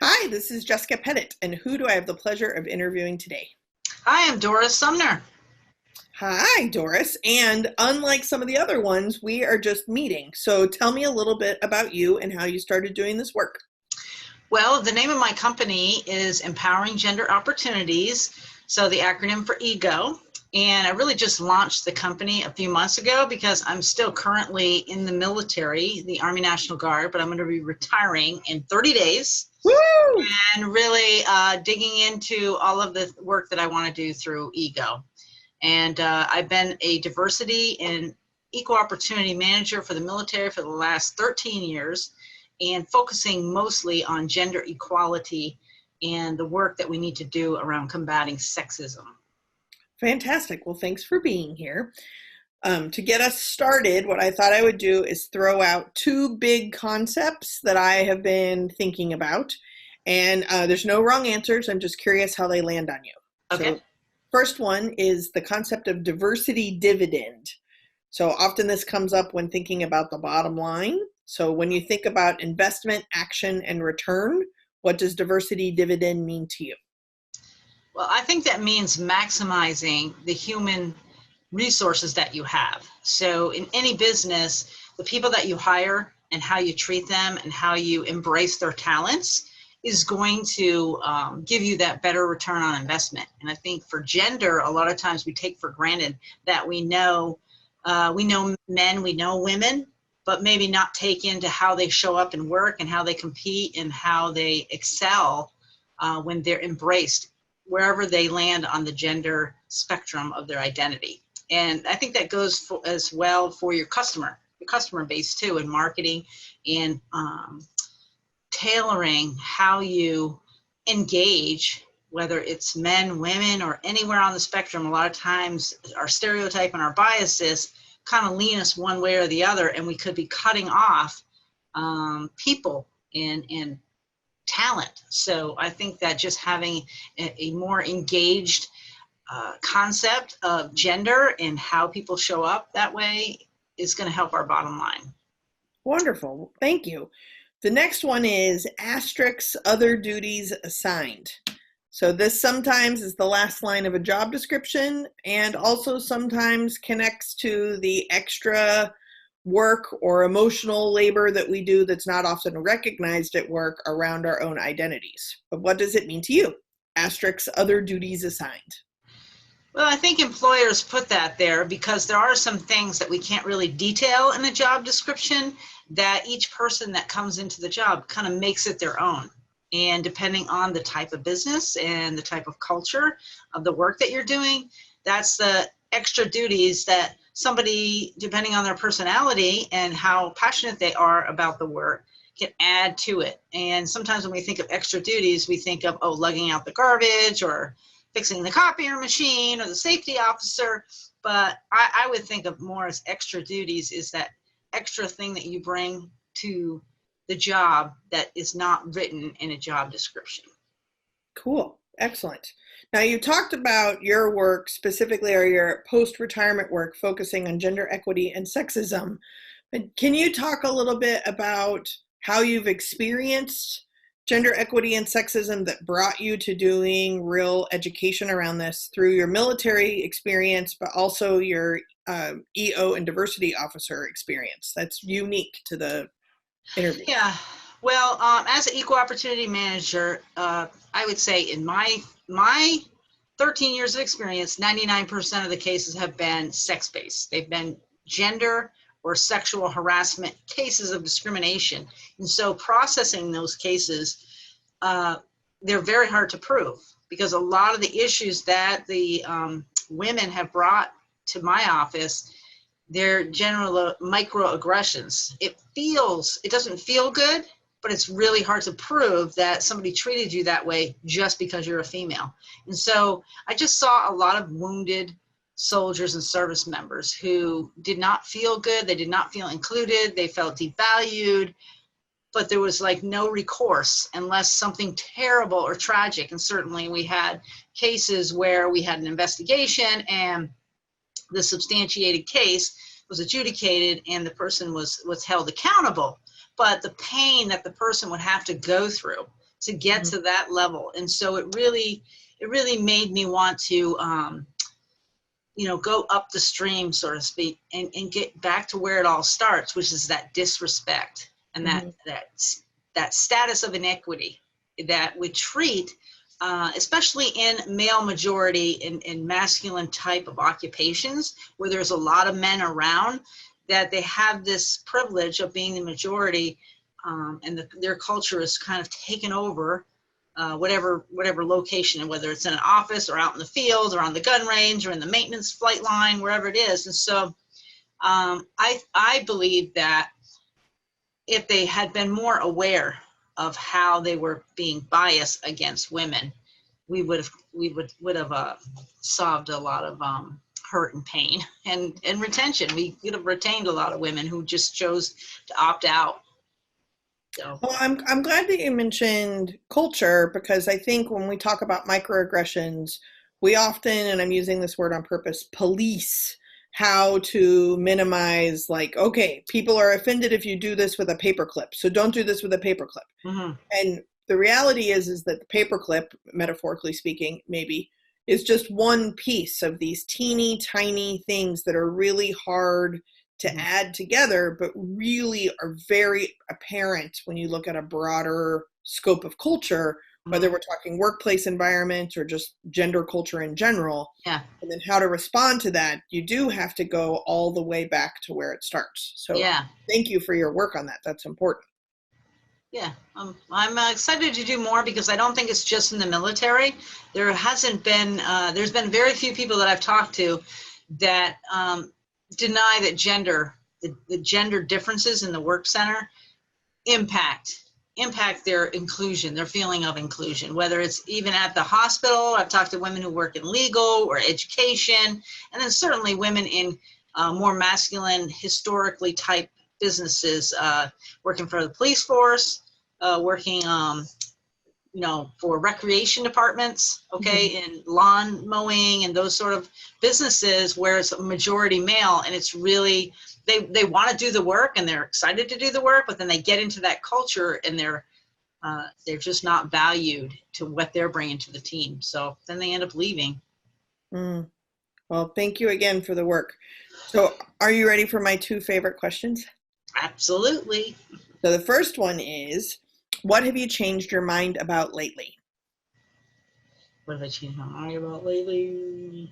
Hi, this is Jessica Pettitt, and who do I have the pleasure of interviewing today? Hi, I'm Doris Sumner. Hi, Doris. And unlike some of the other ones, we are just meeting. So tell me a little bit about you and how you started doing this work. Well, the name of my company is Empowering Gender Opportunities, so the acronym for EGO. And I really just launched the company a few months ago because I'm still currently in the military, the Army National Guard, but I'm going to be retiring in 30 days Woo! and really digging into all of the work that I want to do through EGO. And I've been a diversity and equal opportunity manager for the military for the last 13 years and focusing mostly on gender equality and the work that we need to do around combating sexism. Fantastic. Well, thanks for being here. To get us started, what I thought I would do is throw out two big concepts that I have been thinking about. And there's no wrong answers. I'm just curious how they land on you. Okay. So, first one is the concept of diversity dividend. So often this comes up when thinking about the bottom line. So when you think about investment, action, and return, what does diversity dividend mean to you? Well, I think that means maximizing the human resources that you have. So in any business, the people that you hire and how you treat them and how you embrace their talents is going to give you that better return on investment. And I think for gender, a lot of times we take for granted that we know men, we know women, but maybe not take into how they show up and work and how they compete and how they excel when they're embraced wherever they land on the gender spectrum of their identity. And I think that goes as well for your customer base too, in marketing and tailoring how you engage, whether it's men, women, or anywhere on the spectrum. A lot of times our stereotype and our biases kind of lean us one way or the other, and we could be cutting off people and talent. So I think that just having a more engaged concept of gender and how people show up that way is going to help our bottom line. Wonderful. Thank you. The next one is asterisks other duties assigned. So this sometimes is the last line of a job description and also sometimes connects to the extra work or emotional labor that we do that's not often recognized at work around our own identities. But what does it mean to you? Asterisks other duties assigned. Well, I think employers put that there because there are some things that we can't really detail in a job description that each person that comes into the job kind of makes it their own. And depending on the type of business and the type of culture of the work that you're doing, that's the extra duties that somebody, depending on their personality and how passionate they are about the work, can add to it. And sometimes when we think of extra duties, we think of, lugging out the garbage or fixing the copier machine or the safety officer. But I would think of more as extra duties is that extra thing that you bring to the job that is not written in a job description. Cool. Excellent. Now you talked about your work specifically or your post-retirement work focusing on gender equity and sexism. But can you talk a little bit about how you've experienced gender equity and sexism that brought you to doing real education around this through your military experience, but also your EO and diversity officer experience? That's unique to the interview. Yeah, well, as an equal opportunity manager, I would say in my 13 years of experience, 99% of the cases have been sex-based. They've been gender or sexual harassment cases of discrimination. And so processing those cases, they're very hard to prove because a lot of the issues that the women have brought to my office, they're general microaggressions. It doesn't feel good, but it's really hard to prove that somebody treated you that way just because you're a female. And so I just saw a lot of wounded soldiers and service members who did not feel good. They did not feel included. They felt devalued, but there was like no recourse unless something terrible or tragic. And certainly we had cases where we had an investigation and the substantiated case was adjudicated and the person was held accountable. But the pain that the person would have to go through to get to that level. And so it really made me want to, go up the stream, so to speak, and get back to where it all starts, which is that disrespect and that status of inequity that we treat, especially in male majority and masculine type of occupations where there's a lot of men around, that they have this privilege of being the majority, and their culture is kind of taken over whatever location, and whether it's in an office or out in the field or on the gun range or in the maintenance flight line, wherever it is. And so I believe that if they had been more aware of how they were being biased against women, we would have solved a lot of hurt and pain and retention. We could have retained a lot of women who just chose to opt out. So. Well, I'm glad that you mentioned culture, because I think when we talk about microaggressions, we often, and I'm using this word on purpose, police how to minimize, like, okay, people are offended if you do this with a paperclip, so don't do this with a paperclip. Mm-hmm. And the reality is that the paperclip, metaphorically speaking, maybe, is just one piece of these teeny tiny things that are really hard to add together, but really are very apparent when you look at a broader scope of culture, whether we're talking workplace environment or just gender culture in general. Yeah. And then how to respond to that, you do have to go all the way back to where it starts. So yeah. Thank you for your work on that. That's important. Yeah, I'm excited to do more, because I don't think it's just in the military. There's been very few people that I've talked to that deny that the gender differences in the work center impact their inclusion, their feeling of inclusion, whether it's even at the hospital. I've talked to women who work in legal or education, and then certainly women in more masculine, historically type businesses, working for the police force, working for recreation departments, okay, and lawn mowing and those sort of businesses where it's a majority male, and it's really, they want to do the work and they're excited to do the work, but then they get into that culture and they're just not valued to what they're bringing to the team. So then they end up leaving. Well, thank you again for the work. So are you ready for my 2 favorite questions? Absolutely. So the first one is, what have you changed your mind about lately? What have I changed my mind about lately?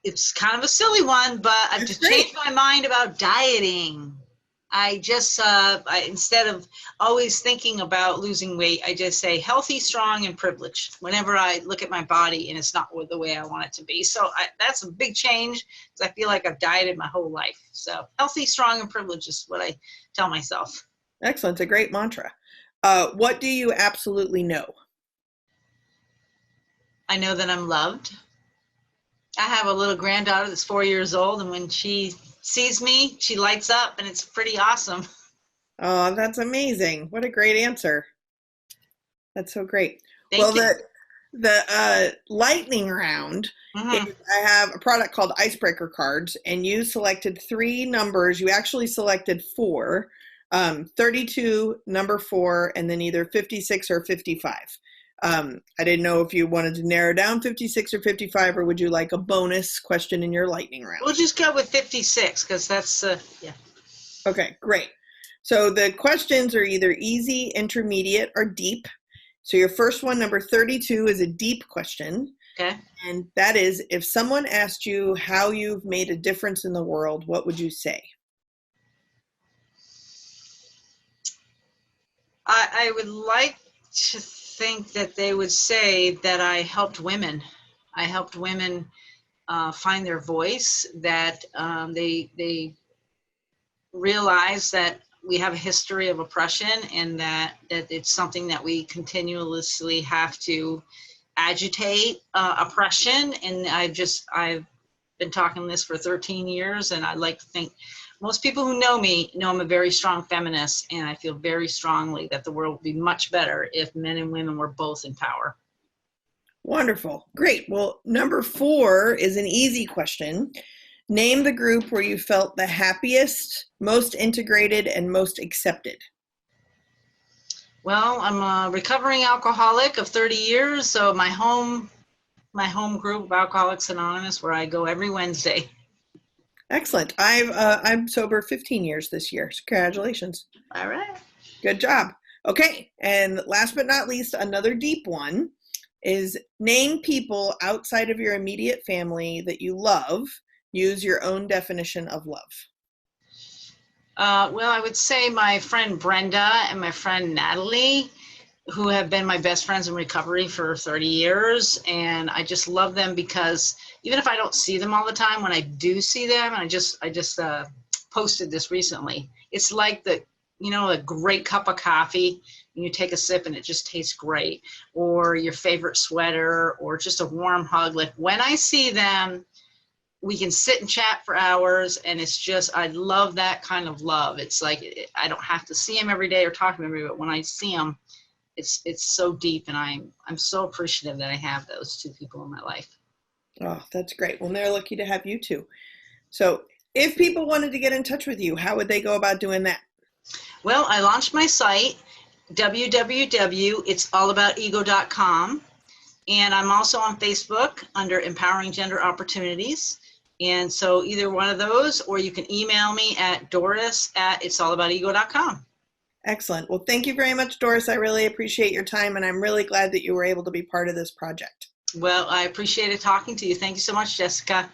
It's kind of a silly one, but I've just changed my mind about dieting. I just, instead of always thinking about losing weight, I just say healthy, strong, and privileged whenever I look at my body and it's not the way I want it to be. So that's a big change, because I feel like I've dieted my whole life. So healthy, strong, and privileged is what I tell myself. Excellent. It's a great mantra. What do you absolutely know? I know that I'm loved. I have a little granddaughter that's 4 years old, and when she sees me, she lights up, and it's pretty awesome. Oh, that's amazing. What a great answer. That's so great. Thank you. The lightning round, is I have a product called Icebreaker Cards, and you selected 3 numbers. You actually selected 4, 32, number 4, and then either 56 or 55. I didn't know if you wanted to narrow down 56 or 55, or would you like a bonus question in your lightning round? We'll just go with 56, because that's, yeah. Okay, great. So the questions are either easy, intermediate, or deep. So your first one, number 32, is a deep question. Okay. And that is, if someone asked you how you've made a difference in the world, what would you say? I would like to think that they would say that I helped women. I helped women find their voice, that they realize that we have a history of oppression, and that it's something that we continuously have to agitate, oppression. And I've been talking this for 13 years, and I like to think most people who know me know I'm a very strong feminist, and I feel very strongly that the world would be much better if men and women were both in power. Wonderful. Great. Well, number 4 is an easy question. Name the group where you felt the happiest, most integrated, and most accepted. Well, I'm a recovering alcoholic of 30 years, so my home group of Alcoholics Anonymous, where I go every Wednesday. Excellent. I'm sober 15 years this year. So congratulations. All right. Good job. Okay, and last but not least, another deep one is name people outside of your immediate family that you love. Use your own definition of love. Well, I would say my friend Brenda and my friend Natalie, who have been my best friends in recovery for 30 years. And I just love them because even if I don't see them all the time, when I do see them, and I just posted this recently, it's like a great cup of coffee and you take a sip and it just tastes great, or your favorite sweater, or just a warm hug. Like when I see them, we can sit and chat for hours, and it's just, I love that kind of love. It's like, I don't have to see them every day or talk to them every day, but when I see them, it's so deep, and I'm so appreciative that I have those two people in my life. Oh, that's great. Well, they're lucky to have you too. So if people wanted to get in touch with you, how would they go about doing that? Well, I launched my site, www.itsallaboutego.com, and I'm also on Facebook under Empowering Gender Opportunities. And so either one of those, or you can email me at doris@itsallaboutego.com. Excellent. Well, thank you very much, Doris. I really appreciate your time, and I'm really glad that you were able to be part of this project. Well, I appreciated talking to you. Thank you so much, Jessica.